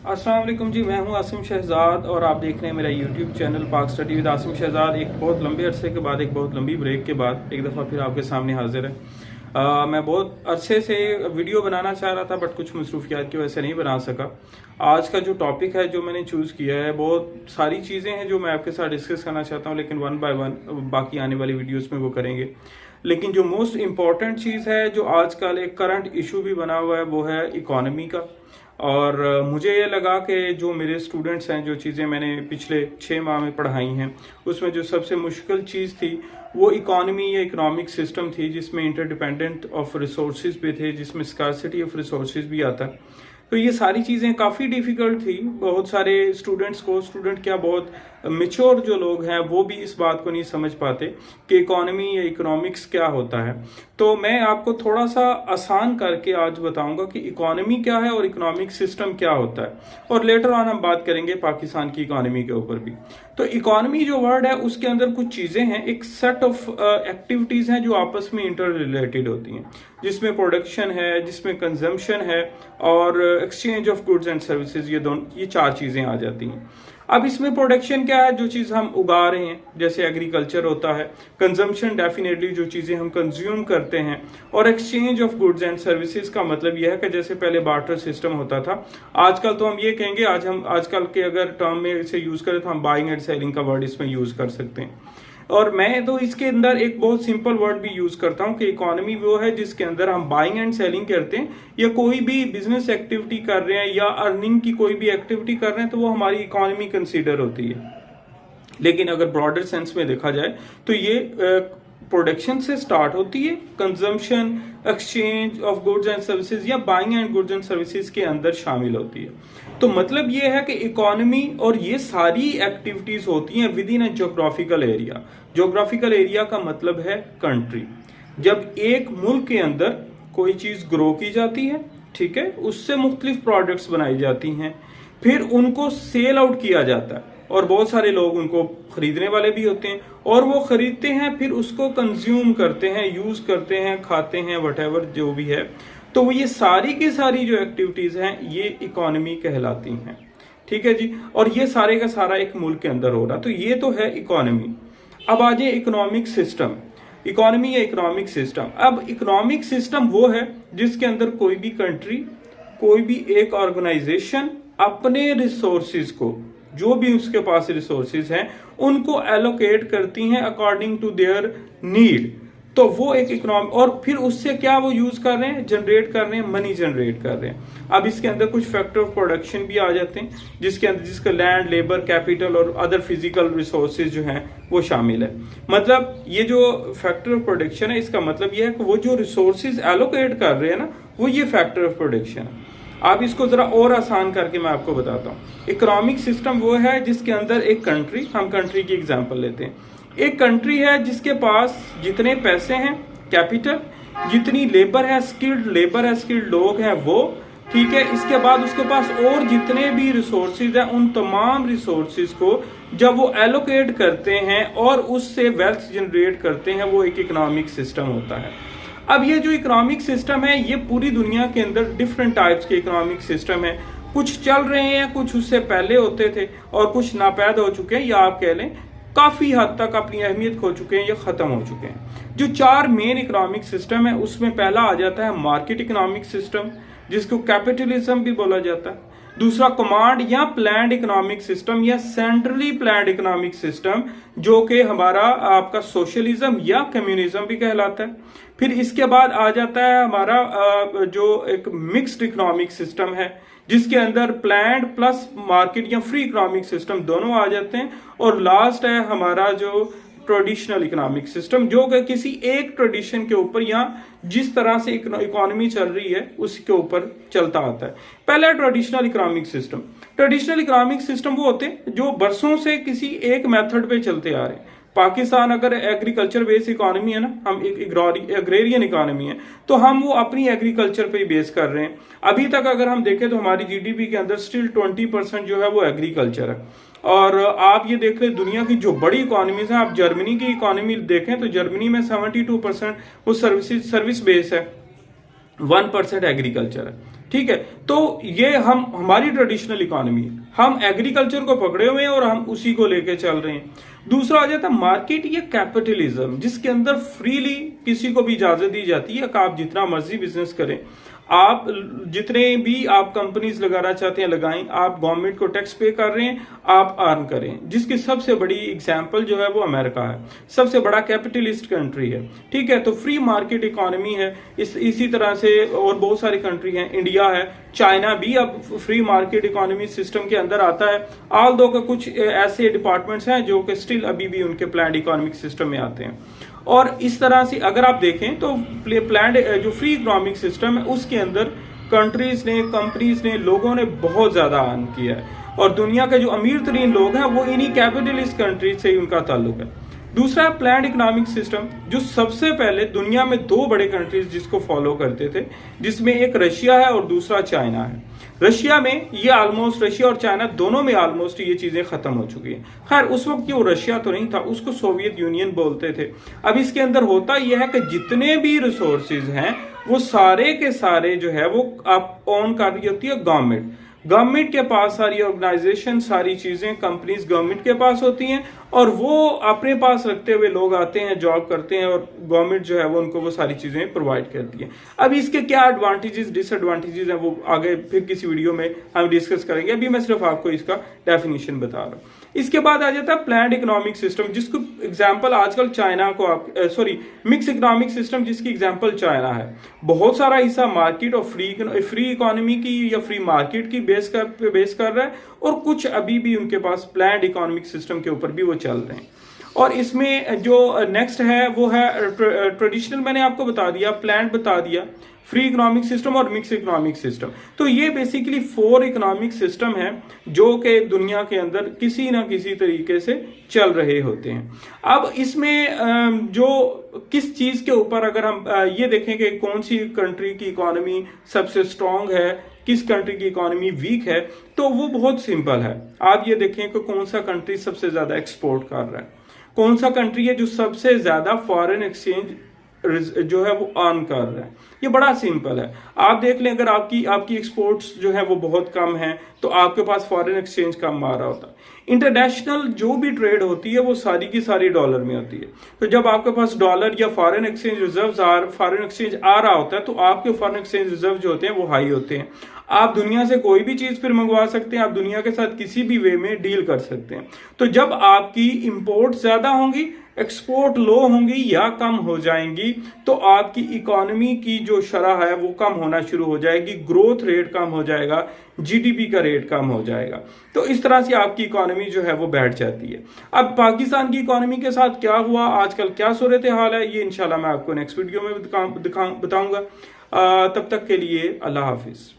अस्सलाम वालेकुम जी, मैं हूं आसिम शहजाद और आप देख रहे हैं मेरा यूट्यूब चैनल पाक स्टडी विद आसिम शहजाद। एक बहुत लंबे अरसे के बाद, एक बहुत लंबी ब्रेक के बाद एक दफ़ा फिर आपके सामने हाजिर है। मैं बहुत अरसे से वीडियो बनाना चाह रहा था बट कुछ मसरूफियात की वजह से नहीं बना सका। आज का जो टॉपिक है जो मैंने चूज़ किया है, बहुत सारी चीज़ें हैं जो मैं आपके साथ डिस्कस करना चाहता हूँ, लेकिन वन बाय वन बाकी आने वाली वीडियोस में वो करेंगे। लेकिन जो मोस्ट इम्पॉर्टेंट चीज़ है, जो आजकल एक करंट इशू भी बना हुआ है, वो है इकोनॉमी का। और मुझे ये लगा कि जो मेरे स्टूडेंट्स हैं, जो चीज़ें मैंने पिछले 6 माह में पढ़ाई हैं, उसमें जो सबसे मुश्किल चीज़ थी वो इकोनॉमी या इकोनॉमिक सिस्टम थी, जिसमें इंटरडिपेंडेंट ऑफ रिसोर्सेज भी थे, जिसमें स्कार्सिटी ऑफ रिसोर्सेज भी आता। तो ये सारी चीज़ें काफ़ी डिफ़िकल्ट थी बहुत सारे स्टूडेंट्स को। स्टूडेंट क्या, बहुत मेच्योर जो लोग हैं वो भी इस बात को नहीं समझ पाते कि इकोनॉमी या इकोनॉमिक्स क्या होता है। तो मैं आपको थोड़ा सा आसान करके आज बताऊंगा कि इकोनॉमी क्या है और इकोनॉमिक सिस्टम क्या होता है, और लेटर ऑन हम बात करेंगे पाकिस्तान की इकोनॉमी के ऊपर भी। तो इकोनॉमी जो वर्ड है उसके अंदर कुछ चीज़ें हैं, एक सेट ऑफ एक्टिविटीज़ हैं जो आपस में इंटर रिलेटेड होती हैं, जिसमें प्रोडक्शन है, जिसमें कंजम्पशन है और exchange of goods and services. ये 4 चीज़ें आ जाती हैं। अब इसमें प्रोडक्शन क्या है, जो चीज़ हम उगा रहे हैं, जैसे एग्रीकल्चर होता है। कंजम्पशन डेफिनेटली जो चीज़ें हम कंज्यूम करते हैं। और exchange of goods and services का मतलब यह है कि जैसे पहले बार्टर सिस्टम होता था, आजकल तो हम ये कहेंगे, आजकल के अगर टर्म में इसे यूज़ करें तो हम बाइंग एंड सेलिंग का वर्ड इसमें यूज़ कर सकते हैं। और मैं तो इसके अंदर एक बहुत सिंपल वर्ड भी यूज करता हूं कि इकोनॉमी वो है जिसके अंदर हम बाइंग एंड सेलिंग करते हैं, या कोई भी बिजनेस एक्टिविटी कर रहे हैं या अर्निंग की कोई भी एक्टिविटी कर रहे हैं, तो वो हमारी इकोनॉमी कंसीडर होती है। लेकिन अगर ब्रॉडर सेंस में देखा जाए तो ये प्रोडक्शन से स्टार्ट होती है, consumption, exchange of goods and services या buying and goods and services के अंदर शामिल होती है। तो मतलब ये है कि इकोनॉमी और ये सारी एक्टिविटीज होती हैं with in a geographical area. Geographical area का मतलब है कंट्री। जब एक मुल्क के अंदर कोई चीज ग्रो की जाती है, ठीक है, उससे मुख्तलिफ प्रोडक्ट्स बनाई जाती हैं, फिर उनको सेल आउट किया जाता है और बहुत सारे लोग उनको खरीदने वाले भी होते हैं, और वो खरीदते हैं, फिर उसको कंज्यूम करते हैं, यूज करते हैं, खाते हैं, वटेवर जो भी है। तो ये सारी की सारी जो एक्टिविटीज हैं ये इकोनॉमी कहलाती हैं, ठीक है जी। और ये सारे का सारा एक मुल्क के अंदर हो रहा, तो ये तो है इकोनॉमी। अब आ जाए इकोनॉमिक सिस्टम। इकोनॉमी या इकोनॉमिक सिस्टम, अब इकोनॉमिक सिस्टम वो है जिसके अंदर कोई भी कंट्री, कोई भी एक ऑर्गेनाइजेशन अपने रिसोर्सिस को, जो भी उसके पास रिसोर्सेज हैं, उनको एलोकेट करती हैं अकॉर्डिंग टू देयर नीड। तो वो एक इकोनॉमी, और फिर उससे क्या वो यूज कर रहे हैं, जनरेट कर रहे हैं, मनी जनरेट कर रहे हैं। अब इसके अंदर कुछ फैक्टर ऑफ प्रोडक्शन भी आ जाते हैं, जिसके अंदर जिसका लैंड, लेबर, कैपिटल और अदर फिजिकल रिसोर्सेज जो हैं वो शामिल है। मतलब ये जो फैक्टर ऑफ प्रोडक्शन है, इसका मतलब ये है कि वो जो रिसोर्सेज एलोकेट कर रहे हैं ना, वो ये फैक्टर ऑफ प्रोडक्शन है। आप इसको जरा और आसान करके मैं आपको बताता हूँ। इकोनॉमिक सिस्टम वो है जिसके अंदर एक कंट्री, हम कंट्री की एग्जांपल लेते हैं, एक कंट्री है जिसके पास जितने पैसे हैं, कैपिटल, जितनी लेबर है, स्किल्ड लेबर है, स्किल्ड लोग हैं वो, ठीक है। इसके बाद उसके पास और जितने भी रिसोर्सेज हैं, उन तमाम रिसोर्सेज को जब वो एलोकेट करते हैं और उससे वेल्थ जनरेट करते हैं, वो एक इकोनॉमिक सिस्टम होता है। अब ये जो इकोनॉमिक सिस्टम है, ये पूरी दुनिया के अंदर डिफरेंट टाइप्स के इकोनॉमिक सिस्टम है। कुछ चल रहे हैं, कुछ उससे पहले होते थे, और कुछ नापैद हो चुके हैं, या आप कह लें काफी हद तक अपनी अहमियत खो चुके हैं या खत्म हो चुके हैं। जो 4 मेन इकोनॉमिक सिस्टम है, उसमें पहला आ जाता है मार्केट इकोनॉमिक सिस्टम, जिसको कैपिटलिज्म भी बोला जाता है। दूसरा कमांड या प्लान्ड इकोनॉमिक सिस्टम या सेंट्रली प्लान्ड इकोनॉमिक सिस्टम, जो कि हमारा आपका सोशलिज्म या कम्युनिज्म भी कहलाता है। फिर इसके बाद आ जाता है हमारा जो एक मिक्स्ड इकोनॉमिक सिस्टम है, जिसके अंदर प्लान्ड प्लस मार्केट या फ्री इकोनॉमिक सिस्टम दोनों आ जाते हैं। और लास्ट है हमारा जो ट्रेडिशनल इकोनॉमिक सिस्टम, जो कि किसी एक ट्रेडिशन के ऊपर या जिस तरह से इकोनॉमी चल रही है उसके ऊपर चलता आता है। पहला traditional economic system. Traditional economic system वो होते हैं जो बरसों से किसी एक मेथड पे चलते आ रहे हैं। पाकिस्तान अगर एग्रीकल्चर बेस्ड इकोनॉमी है ना, हम एक एग्रेरियन इकोनॉमी है, तो हम वो अपनी एग्रीकल्चर पे ही बेस कर रहे हैं। अभी तक अगर हम देखें तो हमारी जीडीपी के अंदर स्टिल 20% जो है वो एग्रीकल्चर है। और आप ये देख लें, दुनिया की जो बड़ी इकोनॉमीज हैं, आप जर्मनी की इकोनॉमी देखें तो जर्मनी में 72% वो सर्विस बेस है, 1% एग्रीकल्चर है, ठीक है। तो ये हमारी ट्रेडिशनल इकोनॉमी, हम एग्रीकल्चर को पकड़े हुए हैं और हम उसी को लेके चल रहे हैं। दूसरा आ जाता है मार्केट या कैपिटलिज्म, जिसके अंदर फ्रीली किसी को भी इजाजत दी जाती है कि आप जितना मर्जी बिजनेस करें, आप जितने भी आप कंपनीज लगाना चाहते हैं लगाएं, आप गवर्नमेंट को टैक्स पे कर रहे हैं, आप अर्न करें। जिसकी सबसे बड़ी एग्जांपल जो है वो अमेरिका है, सबसे बड़ा कैपिटलिस्ट कंट्री है, ठीक है। तो फ्री मार्केट इकोनॉमी है। इसी तरह से और बहुत सारी कंट्री हैं, इंडिया है, चाइना भी अब फ्री मार्केट इकोनॉमी सिस्टम के अंदर आता है। ऑल दो का कुछ ऐसे डिपार्टमेंट्स हैं जो कि स्टिल अभी भी उनके प्लान्ड इकोनॉमिक सिस्टम में आते हैं। और इस तरह से अगर आप देखें तो प्लान्ड जो फ्री इकोनॉमिक सिस्टम है उसके अंदर कंट्रीज ने, कंपनीज ने, लोगों ने बहुत ज्यादा अर्न किया है, और दुनिया के जो अमीर तरीन लोग हैं वो इन्हीं कैपिटलिस्ट कंट्रीज से ही उनका ताल्लुक है। दूसरा प्लान्ड इकोनॉमिक सिस्टम, जो सबसे पहले दुनिया में दो बड़े कंट्रीज जिसको फॉलो करते थे, जिसमें एक रशिया है और दूसरा चाइना है। रशिया में ये ऑलमोस्ट, रशिया और चाइना दोनों में ऑलमोस्ट ये चीजें खत्म हो चुकी हैं। खैर उस वक्त वो रशिया तो नहीं था, उसको सोवियत यूनियन बोलते थे। अब इसके अंदर होता यह है कि जितने भी रिसोर्सेज हैं वो सारे के सारे जो है वो आप ऑन कर रही होती है गवर्नमेंट। गवर्नमेंट के पास सारी ऑर्गेनाइजेशन, सारी चीजें, कंपनीज गवर्नमेंट के पास होती हैं, और वो अपने पास रखते हुए लोग आते हैं, जॉब करते हैं, और गवर्नमेंट जो है वो उनको वो सारी चीजें प्रोवाइड करती है। अब इसके क्या एडवांटेजेस, डिसएडवांटेजेस हैं वो आगे फिर किसी वीडियो में हम डिस्कस करेंगे। अभी मैं सिर्फ आपको इसका डेफिनेशन बता रहा हूं। इसके बाद आ जाता है प्लान्ड इकोनॉमिक सिस्टम, जिसको एग्जांपल आजकल चाइना को आप मिक्स इकोनॉमिक सिस्टम, जिसकी एग्जांपल चाइना है। बहुत सारा हिस्सा मार्केट और फ्री इकोनॉमी की या फ्री मार्केट की बेस कर रहा है, और कुछ अभी भी उनके पास प्लान्ड इकोनॉमिक सिस्टम के ऊपर भी वो चल रहे हैं। और इसमें जो नेक्स्ट है वो है ट्रेडिशनल, मैंने आपको बता दिया, प्लान्ड बता दिया, फ्री इकोनॉमिक सिस्टम और मिक्स इकोनॉमिक सिस्टम। तो ये बेसिकली 4 इकोनॉमिक सिस्टम है जो कि दुनिया के अंदर किसी ना किसी तरीके से चल रहे होते हैं। अब इसमें जो किस चीज के ऊपर अगर हम ये देखें कि कौन सी कंट्री की इकोनॉमी सबसे स्ट्रांग है, किस कंट्री की इकोनॉमी वीक है, तो वो बहुत सिंपल है। आप ये देखें कि कौन सा कंट्री सबसे ज्यादा एक्सपोर्ट कर रहा है, कौन सा कंट्री है जो सबसे ज्यादा फॉरेन एक्सचेंज जो है वो अर्न कर रहा है। ये बड़ा सिंपल है। आप देख लें, अगर आपकी एक्सपोर्ट्स जो है वो बहुत कम है तो आपके पास फॉरेन एक्सचेंज कम आ रहा होता है। इंटरनेशनल जो भी ट्रेड होती है वो सारी की सारी डॉलर में होती है। तो जब आपके पास डॉलर या फॉरेन एक्सचेंज फॉरेन एक्सचेंज आ रहा होता है तो आपके फॉरेन एक्सचेंज रिजर्व जो होते हैं वो हाई होते हैं। आप दुनिया से कोई भी चीज फिर मंगवा सकते हैं, आप दुनिया के साथ किसी भी वे में डील कर सकते हैं। तो जब आपकी इंपोर्ट ज्यादा होंगी, एक्सपोर्ट लो होंगी या कम हो जाएंगी, तो आपकी इकोनॉमी की जो शरह है वो कम होना शुरू हो जाएगी, ग्रोथ रेट कम हो जाएगा, जीडीपी का रेट कम हो जाएगा। तो इस तरह से आपकी इकोनॉमी जो है वो बैठ जाती है। अब पाकिस्तान की इकोनॉमी के साथ क्या हुआ, आजकल क्या सूरत हाल है, ये इंशाल्लाह मैं आपको नेक्स्ट वीडियो में बताऊंगा। तब तक के लिए अल्लाह हाफिज।